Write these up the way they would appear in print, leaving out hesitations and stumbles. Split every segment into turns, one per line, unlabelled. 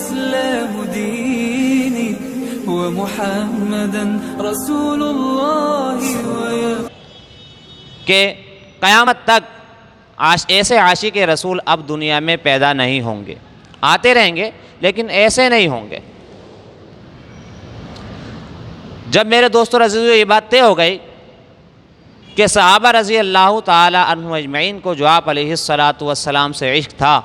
الإسلام ديني ومحمدا رسول الله
کہ قیامت تک ایسے عاشق رسول اب دنیا میں پیدا نہیں ہوں گے، آتے رہیں گے لیکن ایسے نہیں ہوں گے۔ جب میرے دوستو عزیزو یہ بات طے ہو گئی کہ صحابہ رضی اللہ تعالی عنہم اجمعین کو جو آپ علیہ السلام سے عشق تھا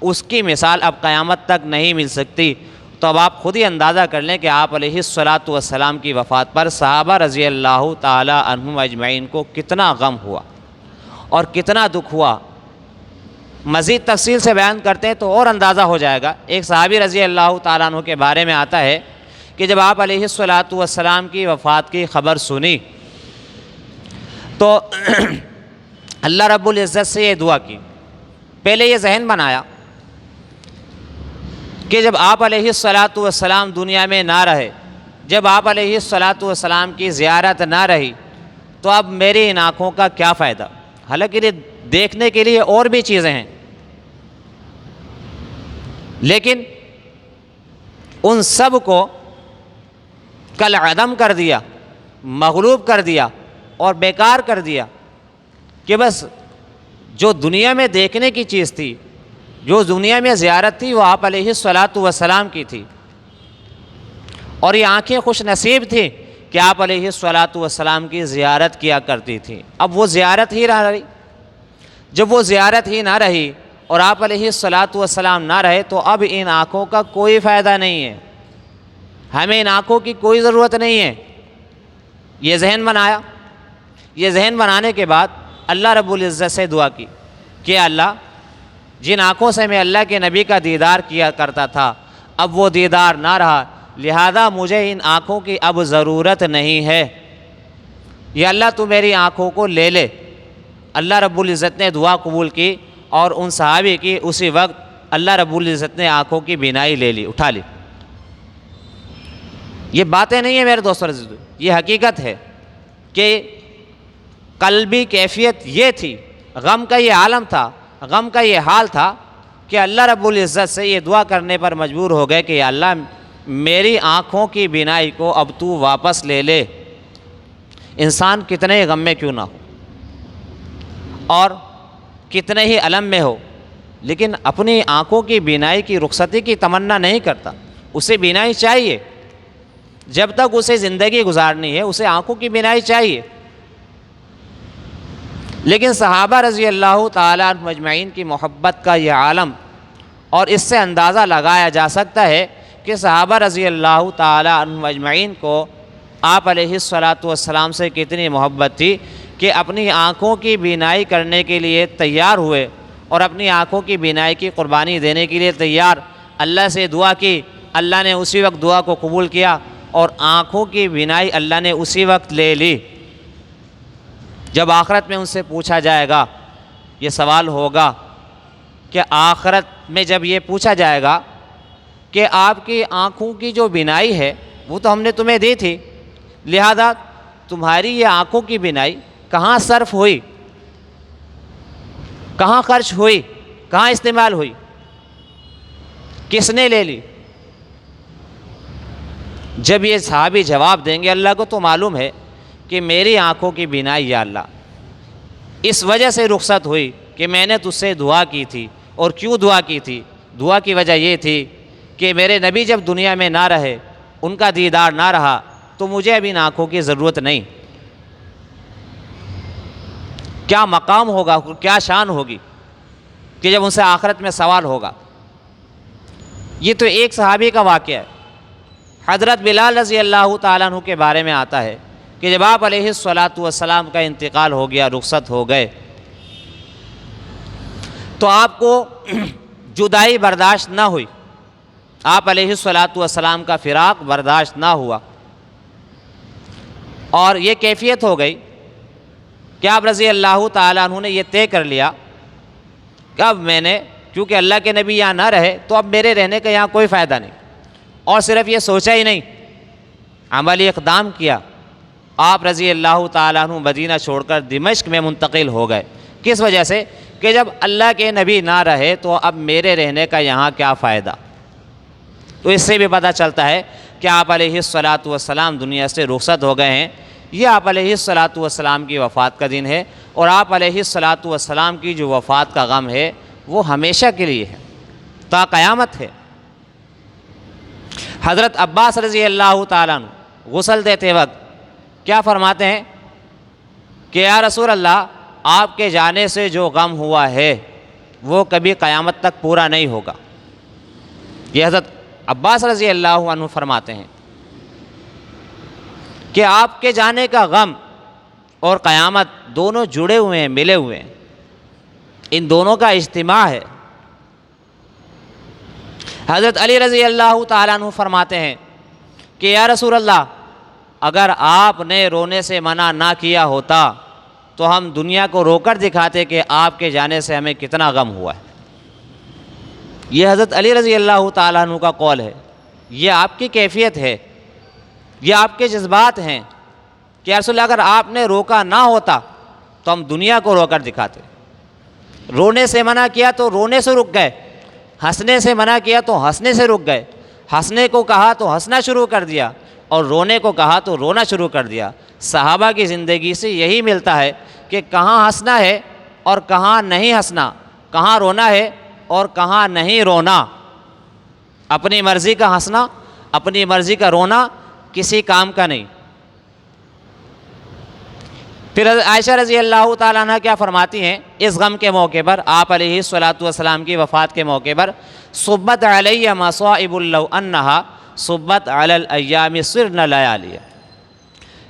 اس کی مثال اب قیامت تک نہیں مل سکتی، تو اب آپ خود ہی اندازہ کر لیں کہ آپ علیہ السلام کی وفات پر صحابہ رضی اللہ تعالی عنہم اجمعین کو کتنا غم ہوا اور کتنا دکھ ہوا۔ مزید تفصیل سے بیان کرتے ہیں تو اور اندازہ ہو جائے گا۔ ایک صحابی رضی اللہ تعالیٰ عنہ کے بارے میں آتا ہے کہ جب آپ علیہ السلام کی وفات کی خبر سنی تو اللہ رب العزت سے یہ دعا کی، پہلے یہ ذہن بنایا کہ جب آپ علیہ السلام دنیا میں نہ رہے، جب آپ علیہ السلام کی زیارت نہ رہی تو اب میری ان آنکھوں کا کیا فائدہ؟ حالانکہ یہ دیکھنے کے لیے اور بھی چیزیں ہیں، لیکن ان سب کو کالعدم کر دیا، مغلوب کر دیا اور بیکار کر دیا کہ بس جو دنیا میں دیکھنے کی چیز تھی، جو دنیا میں زیارت تھی، وہ آپ علیہ السلام کی تھی، اور یہ آنکھیں خوش نصیب تھیں کہ آپ علیہ السلام کی زیارت کیا کرتی تھی۔ اب وہ زیارت ہی نہ رہی، جب وہ زیارت ہی نہ رہی اور آپ علیہ السلام نہ رہے تو اب ان آنکھوں کا کوئی فائدہ نہیں ہے، ہمیں ان آنکھوں کی کوئی ضرورت نہیں ہے۔ یہ ذہن بنایا، یہ ذہن بنانے کے بعد اللہ رب العزت سے دعا کی کہ اللہ جن آنکھوں سے میں اللہ کے نبی کا دیدار کیا کرتا تھا اب وہ دیدار نہ رہا، لہذا مجھے ان آنکھوں کی اب ضرورت نہیں ہے، یا اللہ تو میری آنکھوں کو لے لے۔ اللہ رب العزت نے دعا قبول کی اور ان صحابی کی اسی وقت اللہ رب العزت نے آنکھوں کی بینائی لے لی، اٹھا لی۔ یہ باتیں نہیں ہیں میرے دوستو عزیزو، یہ حقیقت ہے کہ قلبی کیفیت یہ تھی، غم کا یہ عالم تھا، غم کا یہ حال تھا کہ اللہ رب العزت سے یہ دعا کرنے پر مجبور ہو گئے کہ یا اللہ میری آنکھوں کی بینائی کو اب تو واپس لے لے۔ انسان کتنے ہی غم میں کیوں نہ ہو اور کتنے ہی الم میں ہو، لیکن اپنی آنکھوں کی بینائی کی رخصتی کی تمنا نہیں کرتا۔ اسے بینائی چاہیے، جب تک اسے زندگی گزارنی ہے اسے آنکھوں کی بینائی چاہیے۔ لیکن صحابہ رضی اللہ تعالیٰ عنہم اجمعین کی محبت کا یہ عالم، اور اس سے اندازہ لگایا جا سکتا ہے کہ صحابہ رضی اللہ تعالیٰ عنہم اجمعین کو آپ علیہ السلام سے کتنی محبت تھی کہ اپنی آنکھوں کی بینائی کرنے کے لیے تیار ہوئے اور اپنی آنکھوں کی بینائی کی قربانی دینے کے لیے تیار، اللہ سے دعا کی، اللہ نے اسی وقت دعا کو قبول کیا اور آنکھوں کی بینائی اللہ نے اسی وقت لے لی۔ جب آخرت میں ان سے پوچھا جائے گا، یہ سوال ہوگا کہ آخرت میں جب یہ پوچھا جائے گا کہ آپ کی آنکھوں کی جو بینائی ہے وہ تو ہم نے تمہیں دی تھی، لہذا تمہاری یہ آنکھوں کی بینائی کہاں صرف ہوئی، کہاں خرچ ہوئی، کہاں استعمال ہوئی، کس نے لے لی؟ جب یہ صحابی جواب دیں گے اللہ کو تو معلوم ہے کہ میری آنکھوں کی بینائی یا اللہ اس وجہ سے رخصت ہوئی کہ میں نے تجھ سے دعا کی تھی۔ اور کیوں دعا کی تھی؟ دعا کی وجہ یہ تھی کہ میرے نبی جب دنیا میں نہ رہے، ان کا دیدار نہ رہا تو مجھے اب ان آنکھوں کی ضرورت نہیں۔ کیا مقام ہوگا، کیا شان ہوگی کہ جب ان سے آخرت میں سوال ہوگا۔ یہ تو ایک صحابی کا واقعہ ہے۔ حضرت بلال رضی اللہ تعالیٰ عنہ کے بارے میں آتا ہے کہ جب آپ علیہ السلام کا انتقال ہو گیا، رخصت ہو گئے، تو آپ کو جدائی برداشت نہ ہوئی، آپ علیہ السلام کا فراق برداشت نہ ہوا، اور یہ کیفیت ہو گئی کہ آپ رضی اللہ تعالیٰ عنہ نے یہ طے کر لیا کہ اب میں نے، کیونکہ اللہ کے نبی یہاں نہ رہے تو اب میرے رہنے کا یہاں کوئی فائدہ نہیں۔ اور صرف یہ سوچا ہی نہیں، عملی اقدام کیا۔ آپ رضی اللہ تعالیٰ عنہ مدینہ چھوڑ کر دمشق میں منتقل ہو گئے۔ کس وجہ سے؟ کہ جب اللہ کے نبی نہ رہے تو اب میرے رہنے کا یہاں کیا فائدہ۔ تو اس سے بھی پتہ چلتا ہے کہ آپ علیہ الصلاۃ والسلام دنیا سے رخصت ہو گئے ہیں۔ یہ آپ علیہ الصلاۃ والسلام کی وفات کا دن ہے، اور آپ علیہ الصلاۃ والسلام کی جو وفات کا غم ہے وہ ہمیشہ کے لیے ہے، تا قیامت ہے۔ حضرت عباس رضی اللہ تعالیٰ عنہ غسل دیتے وقت کیا فرماتے ہیں کہ یا رسول اللہ، آپ کے جانے سے جو غم ہوا ہے وہ کبھی قیامت تک پورا نہیں ہوگا۔ یہ حضرت عباس رضی اللہ عنہ فرماتے ہیں کہ آپ کے جانے کا غم اور قیامت دونوں جڑے ہوئے ہیں، ملے ہوئے ہیں، ان دونوں کا اجتماع ہے۔ حضرت علی رضی اللہ تعالیٰ عنہ فرماتے ہیں کہ یا رسول اللہ، اگر آپ نے رونے سے منع نہ کیا ہوتا تو ہم دنیا کو رو کر دکھاتے کہ آپ کے جانے سے ہمیں کتنا غم ہوا ہے۔ یہ حضرت علی رضی اللہ تعالیٰ عنہ کا قول ہے، یہ آپ کی کیفیت ہے، یہ آپ کے جذبات ہیں کہ یا رسول اللہ، اگر آپ نے روکا نہ ہوتا تو ہم دنیا کو رو کر دکھاتے۔ رونے سے منع کیا تو رونے سے رک گئے، ہنسنے سے منع کیا تو ہنسنے سے رک گئے، ہنسنے کو کہا تو ہنسنا شروع کر دیا، اور رونے کو کہا تو رونا شروع کر دیا۔ صحابہ کی زندگی سے یہی ملتا ہے کہ کہاں ہنسنا ہے اور کہاں نہیں ہنسنا، کہاں رونا ہے اور کہاں نہیں رونا۔ اپنی مرضی کا ہنسنا، اپنی مرضی کا رونا کسی کام کا نہیں۔ پھر عائشہ رضی اللہ تعالیٰ عنہ کیا فرماتی ہیں اس غم کے موقع پر، آپ علیہ الصلاۃ والسلام کی وفات کے موقع پر، صبت علیہ مصائب لو انہا صبت علی الایام صرن لیالیہ،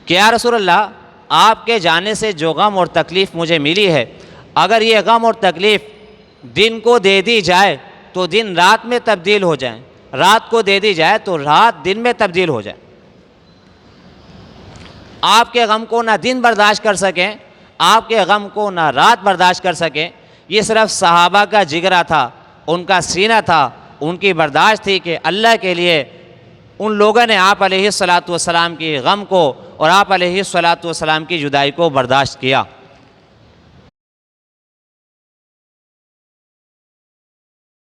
کہ یا رسول اللہ، آپ کے جانے سے جو غم اور تکلیف مجھے ملی ہے، اگر یہ غم اور تکلیف دن کو دے دی جائے تو دن رات میں تبدیل ہو جائیں، رات کو دے دی جائے تو رات دن میں تبدیل ہو جائے۔ آپ کے غم کو نہ دن برداشت کر سکیں، آپ کے غم کو نہ رات برداشت کر سکیں۔ یہ صرف صحابہ کا جگرا تھا، ان کا سینہ تھا، ان کی برداشت تھی کہ اللہ کے لیے ان لوگوں نے آپ علیہ الصلاۃ والسلام کی غم کو اور آپ علیہ الصلاۃ والسلام کی جدائی کو برداشت کیا۔